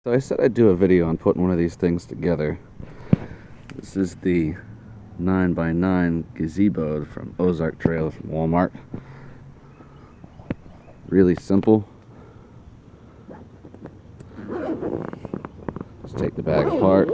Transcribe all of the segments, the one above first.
So I said I'd do a video on putting one of these things together. This is the 9x9 gazebo from Ozark Trail from Walmart. Really simple. Just take the bag apart.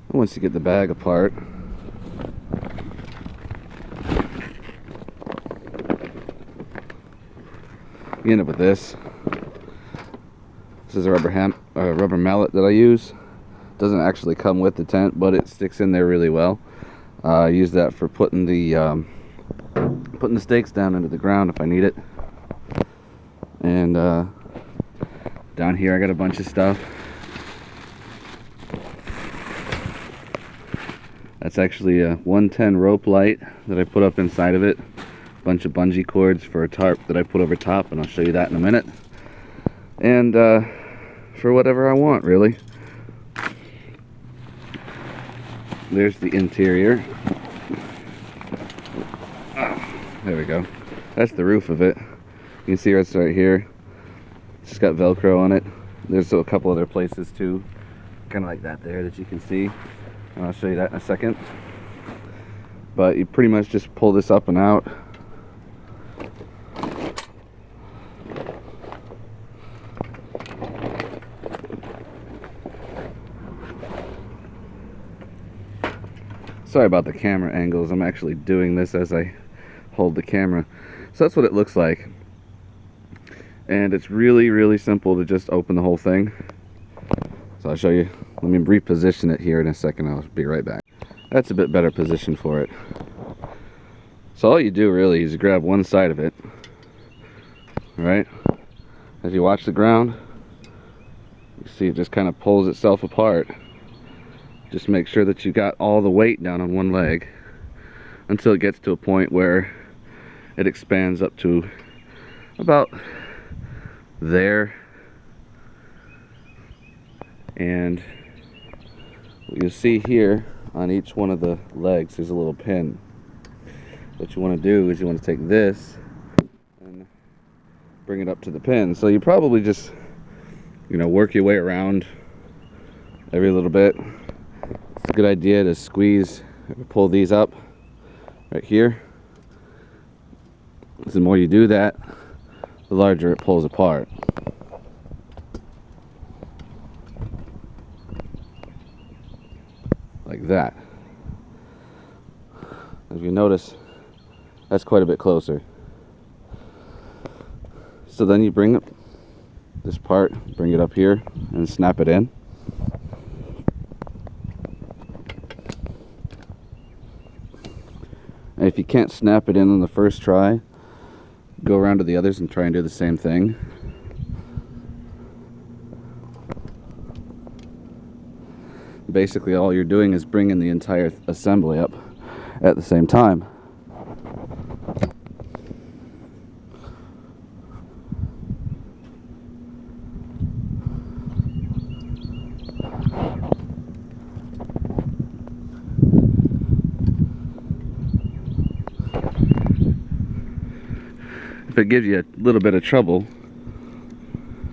And once you get the bag apart, you end up with this. This is a rubber mallet that I use. Doesn't actually come with the tent, but it sticks in there really well. I use that for putting the stakes down into the ground if I need it. And down here I got a bunch of stuff. That's actually a 110 rope light that I put up inside of it. A bunch of bungee cords for a tarp that I put over top, and I'll show you that in a minute. And for whatever I want, really. There's the interior. There we go. That's the roof of it. You can see it's right here. It's just got Velcro on it. There's a couple other places too, kind of like that there that you can see. And I'll show you that in a second. But you pretty much just pull this up and out. Sorry about the camera angles. I'm actually doing this as I hold the camera. So that's what it looks like. And it's really simple to just open the whole thing. So I'll show you. Let me reposition it here in a second. I'll be right back. That's a bit better position for it. So all you do really is you grab one side of it. Alright? As you watch the ground, you see it just kind of pulls itself apart. Just make sure that you got all the weight down on one leg until it gets to a point where it expands up to about there. And what you'll see here on each one of the legs is a little pin. What you want to do is you want to take this and bring it up to the pin. So you probably just, work your way around every little bit. It's a good idea to squeeze, pull these up right here. The more you do that, the larger it pulls apart. Like that. If you notice, that's quite a bit closer. So then you bring up this part, bring it up here, and snap it in. And if you can't snap it in on the first try, go around to the others and try and do the same thing. Basically all you're doing is bringing the entire assembly up at the same time. If it gives you a little bit of trouble,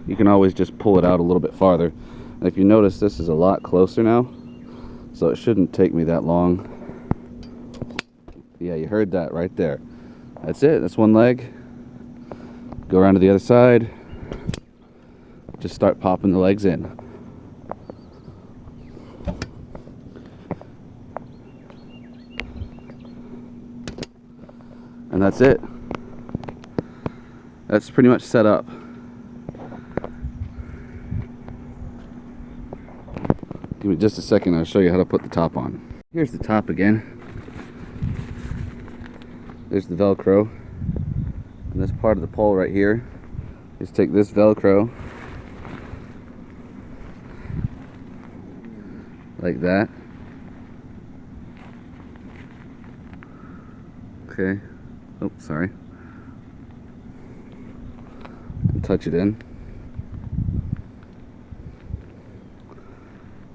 you can always just pull it out a little bit farther. And if you notice, this is a lot closer now, so it shouldn't take me that long. Yeah, you heard that right there. That's it. That's one leg. Go around to the other side. Just start popping the legs in. And that's it. That's pretty much set up. Give me just a second, I'll show you how to put the top on. Here's the top again. There's the Velcro. And this part of the pole right here. Just take this Velcro. Like that. Okay. Oh, sorry. And touch it in.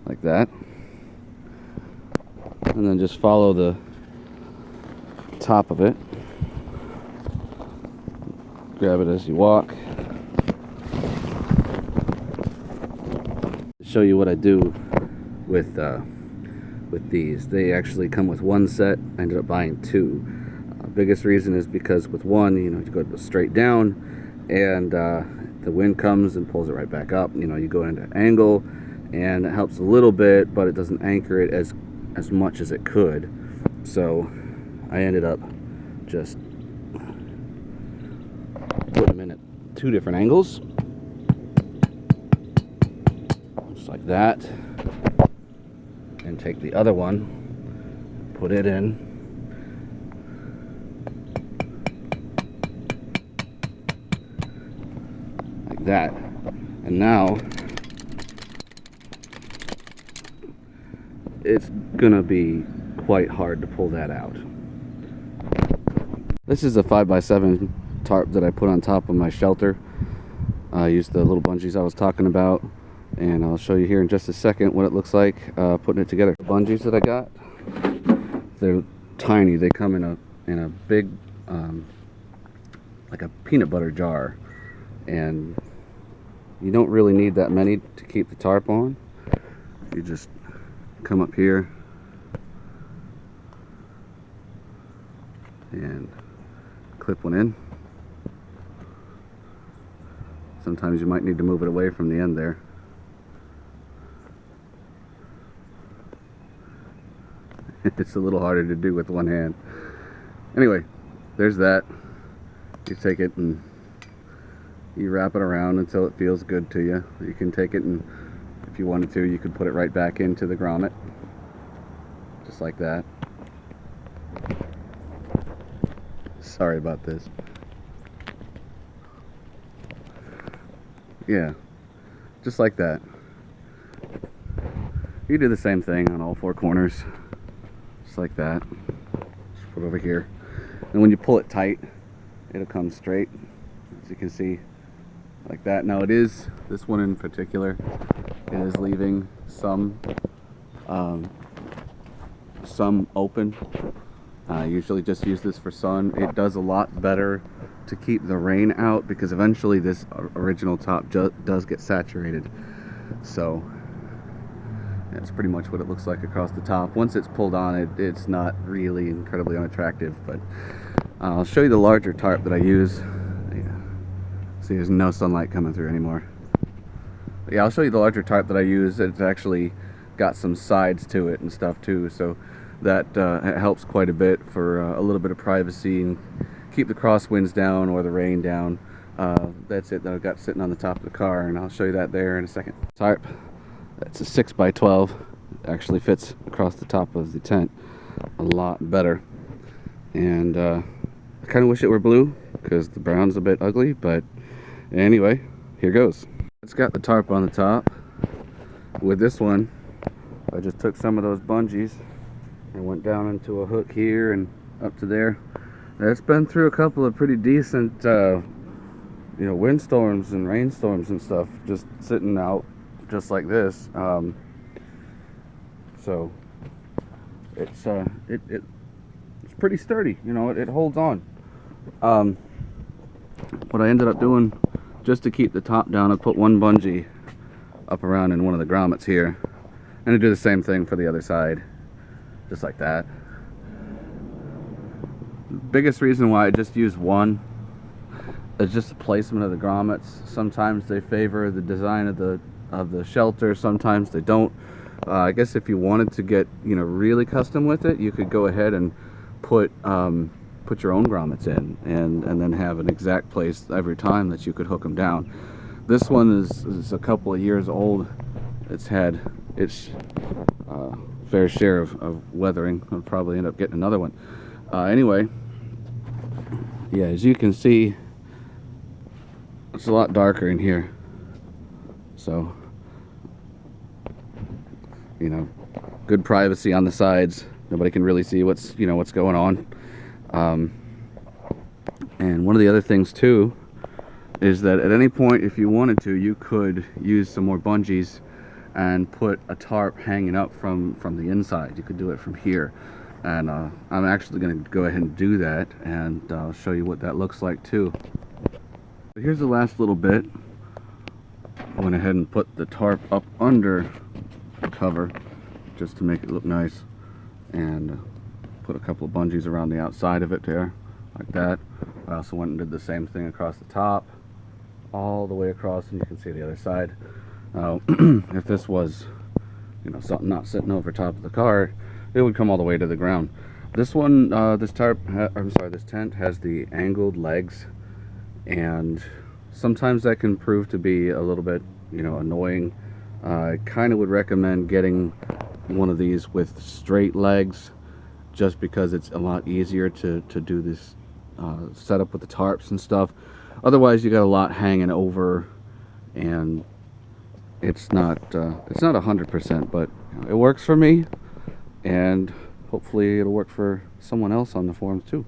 Like that. And then just follow the top of it. Grab it as you walk. Show you what I do with these. They actually come with one set. I ended up buying two. Biggest reason is because with one, you go straight down, and the wind comes and pulls it right back up. You go into angle, and it helps a little bit, but it doesn't anchor it as much as it could. So I ended up just putting them in at two different angles, just like that, and take the other one, put it in, like that, and now it's gonna be quite hard to pull that out. This is a 5x7 tarp that I put on top of my shelter. I used the little bungees I was talking about, and I'll show you here in just a second what it looks like putting it together. The bungees that I got, they're tiny. They come in a big like a peanut butter jar, and you don't really need that many to keep the tarp on. You just come up here and clip one in. Sometimes you might need to move it away from the end there. It's a little harder to do with one hand. Anyway, there's that. You take it and you wrap it around until it feels good to you. You can take it, and if you wanted to, you could put it right back into the grommet, just like that. Sorry about this. Yeah, just like that. You do the same thing on all four corners, just like that. Just put it over here, and when you pull it tight, it'll come straight, as you can see, like that. Now this one in particular is leaving some open. I usually just use this for sun. It does a lot better to keep the rain out, because eventually this original top does get saturated. So that's pretty much what it looks like across the top. Once it's pulled on, it's not really incredibly unattractive, but I'll show you the larger tarp that I use. See, there's no sunlight coming through anymore. But yeah, I'll show you the larger tarp that I use. It's actually got some sides to it and stuff too, so that helps quite a bit for a little bit of privacy and keep the crosswinds down or the rain down. That's it that I've got sitting on the top of the car, and I'll show you that there in a second. Tarp, that's a 6x12. It actually fits across the top of the tent a lot better. And I kind of wish it were blue, because the brown's a bit ugly, but anyway, here goes. It's got the tarp on the top. With this one, I just took some of those bungees and went down into a hook here and up to there. It's been through a couple of pretty decent windstorms and rainstorms and stuff, just sitting out just like this. So it's pretty sturdy, it holds on. What I ended up doing, just to keep the top down, I put one bungee up around in one of the grommets here, and I do the same thing for the other side, just like that. The biggest reason why I just use one is just the placement of the grommets. Sometimes they favor the design of the shelter, sometimes they don't. I guess if you wanted to get really custom with it, you could go ahead and put your own grommets in, and then have an exact place every time that you could hook them down. This one is a couple of years old. It's had its fair share of weathering. I'll probably end up getting another one. Anyway, yeah, as you can see, it's a lot darker in here, so good privacy on the sides. Nobody can really see what's going on. And one of the other things too is that at any point, if you wanted to, you could use some more bungees and put a tarp hanging up from the inside. You could do it from here. And I'm actually going to go ahead and do that, and I'll show you what that looks like too. Here's the last little bit. I went ahead and put the tarp up under the cover just to make it look nice, and put a couple of bungees around the outside of it there, like that. I also went and did the same thing across the top, all the way across, and you can see the other side. If this was, you know, something not sitting over top of the car, it would come all the way to the ground. This one, this tent has the angled legs, and sometimes that can prove to be a little bit, you know, annoying. I kind of would recommend getting one of these with straight legs, just because it's a lot easier to do this setup with the tarps and stuff. Otherwise, you got a lot hanging over, and it's not 100%, but you know, it works for me, and hopefully it'll work for someone else on the forums too.